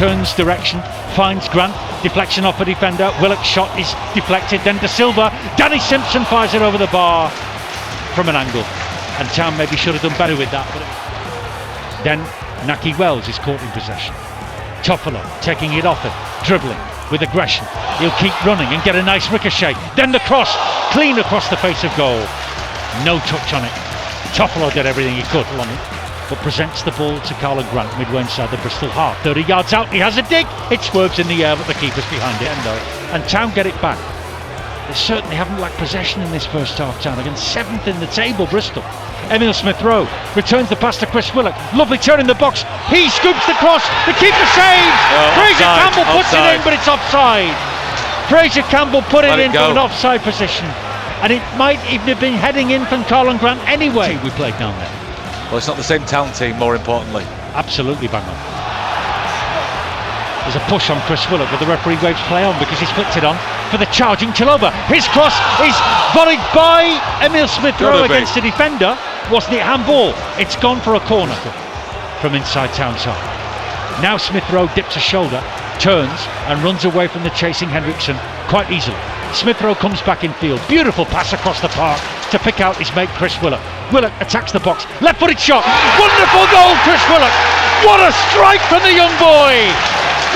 turns direction, finds Grant, deflection off a defender, Willock's shot is deflected, then De Silva, Danny Simpson fires it over the bar from an angle, and Town maybe should have done better with that. But then Naki Wells is caught in possession. Toffolo taking it off him, dribbling with aggression, he'll keep running and get a nice ricochet, then the cross, clean across the face of goal, no touch on it. Toffolo did everything he could on it, but presents the ball to Carlan Grant midway inside the Bristol half. 30 yards out, he has a dig, it swerves in the air, but the keeper's behind it, and Town get it back. They certainly haven't lacked possession in this first half, Town, against 7th in the table, Bristol. Emil Smith-Rowe returns the pass to Chris Willock, lovely turn in the box, he scoops the cross, the keeper saves, Fraser Campbell puts it in, but it's offside. Fraser Campbell put it into an offside position, and it might even have been heading in from Carlan Grant anyway. We played down there. Well, it's not the same Town team, more importantly. Absolutely bang on. There's a push on Chris Willock, but the referee waves play on because he's flicked it on for the charging Chalobah. His cross is volleyed by Emil Smith-Rowe against the defender. Wasn't it handball? It's gone for a corner from inside Town's half. Now Smith-Rowe dips a shoulder, turns and runs away from the chasing Henriksen quite easily. Smith-Rowe comes back in field. Beautiful pass across the park to pick out his mate Chris Willock. Willock attacks the box. Left-footed shot. Wonderful goal, Chris Willock. What a strike from the young boy.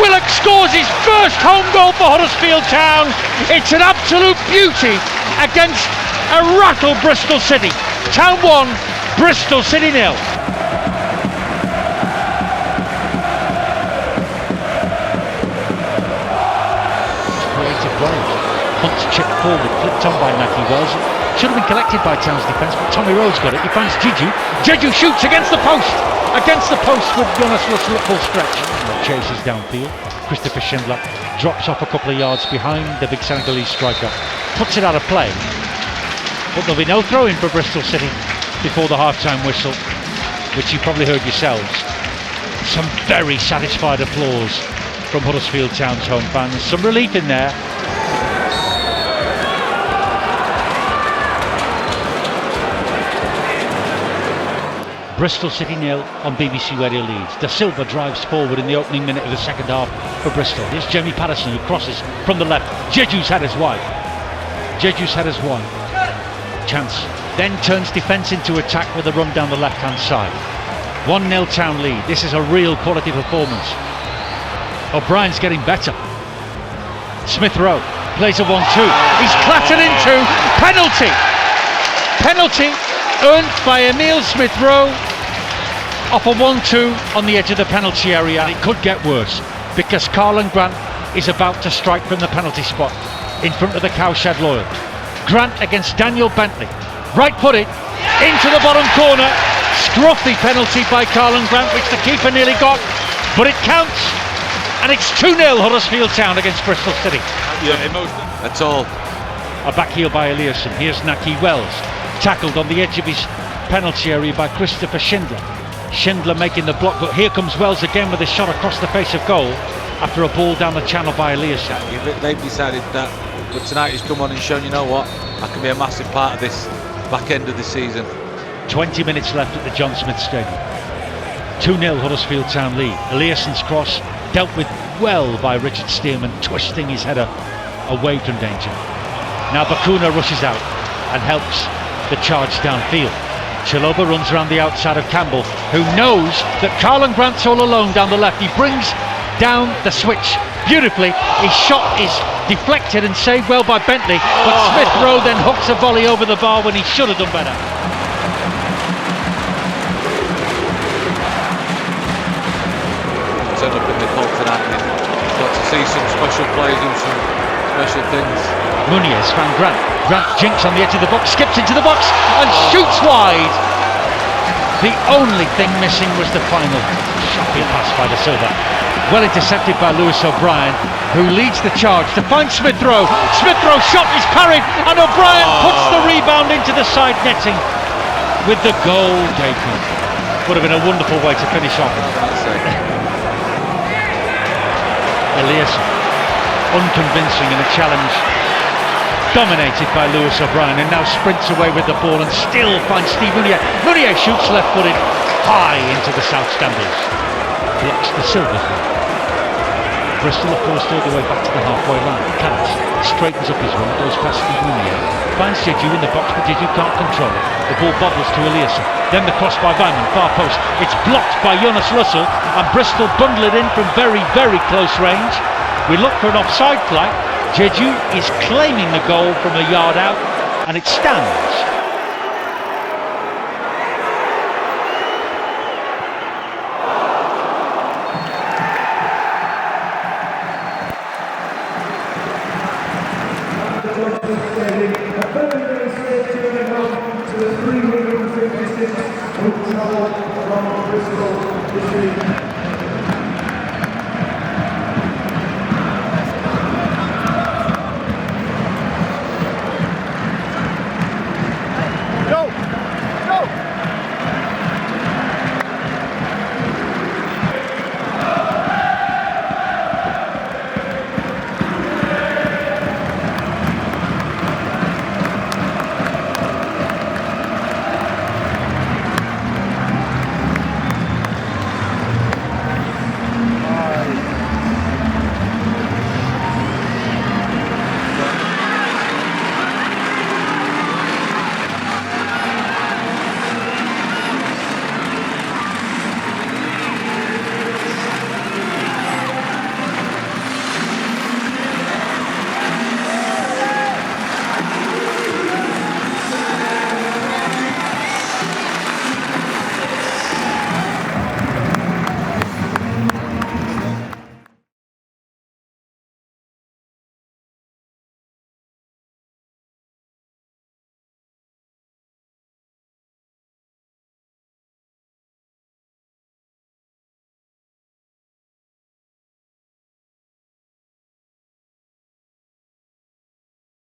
Willock scores his first home goal for Huddersfield Town. It's an absolute beauty against a rattle Bristol City. Town 1, Bristol City 0. Creative play. Hunt's chip forward, flipped on by Naki Wells. Should have been collected by Town's defence, but Tommy Rhodes got it. He finds Jeju. Jeju shoots against the post. Against the post with Jonas Russell at full stretch. Chases downfield. Christopher Schindler drops off a couple of yards behind the big Senegalese striker. Puts it out of play. But there'll be no throw-in for Bristol City before the half-time whistle, which you probably heard yourselves. Some very satisfied applause from Huddersfield Town's home fans. Some relief in there. Bristol City 0 on BBC Radio Leeds. De Silva drives forward in the opening minute of the second half for Bristol. Here's Jamie Patterson who crosses from the left. Jeju's head is wide. Jeju's head is wide. Chance then turns defence into attack with a run down the left hand side. 1-0 Town lead. This is a real quality performance. O'Brien's getting better. Smith-Rowe plays a 1-2. He's clattered into penalty. Penalty earned by Emil Smith-Rowe off a 1-2 on the edge of the penalty area. And it could get worse because Carlan Grant is about to strike from the penalty spot in front of the cowshed Loyal. Grant against Daniel Bentley, right footed into the bottom corner. Scruffy penalty by Carlan Grant, which the keeper nearly got, but it counts, and it's 2-0 Huddersfield Town against Bristol City. That's all. A back heel by Eliasson. Here's Naki Wells, tackled on the edge of his penalty area by Christopher Schindler. Schindler making the block, but here comes Wells again with a shot across the face of goal after a ball down the channel by Eliasson. They've decided that, but tonight he's come on and shown, you know what, I can be a massive part of this back end of the season. 20 minutes left at the John Smith Stadium. 2-0 Huddersfield Town lead. Eliasson's cross dealt with well by Richard Stearman, twisting his header away from danger. Now Bakuna rushes out and helps the charge downfield. Chalobah runs around the outside of Campbell, who knows that Carlan Grant's all alone down the left. He brings down the switch beautifully. His shot is deflected and saved well by Bentley, but Smith-Rowe then hooks a volley over the bar when he should have done better. Turn up in the court tonight. Got to see some special players and some special things. Muniz found Grant. Grant jinks on the edge of the box, skips into the box and shoots wide. The only thing missing was the final shopping pass by De Silva. Well intercepted by Lewis O'Brien, who leads the charge to find Smith-Rowe. Smith-Rowe's shot is parried and O'Brien puts the rebound into the side netting with the goal taken. Would have been a wonderful way to finish off. Eliasson, unconvincing in a challenge dominated by Lewis O'Brien, and now sprints away with the ball and still finds Steve Munier. Munier shoots left-footed high into the south standards. Blocks the Silva. Bristol are forced all the way back to the halfway line. Katz straightens up his run, goes past Munier, finds Jeju in the box, but Jeju can't control it. The ball bobbles to Eliasson. Then the cross by Weimann, far post. It's blocked by Jonas Russell, and Bristol bundle it in from very, very close range. We look for an offside flag. Jeju is claiming the goal from a yard out, and it stands. Bristol City.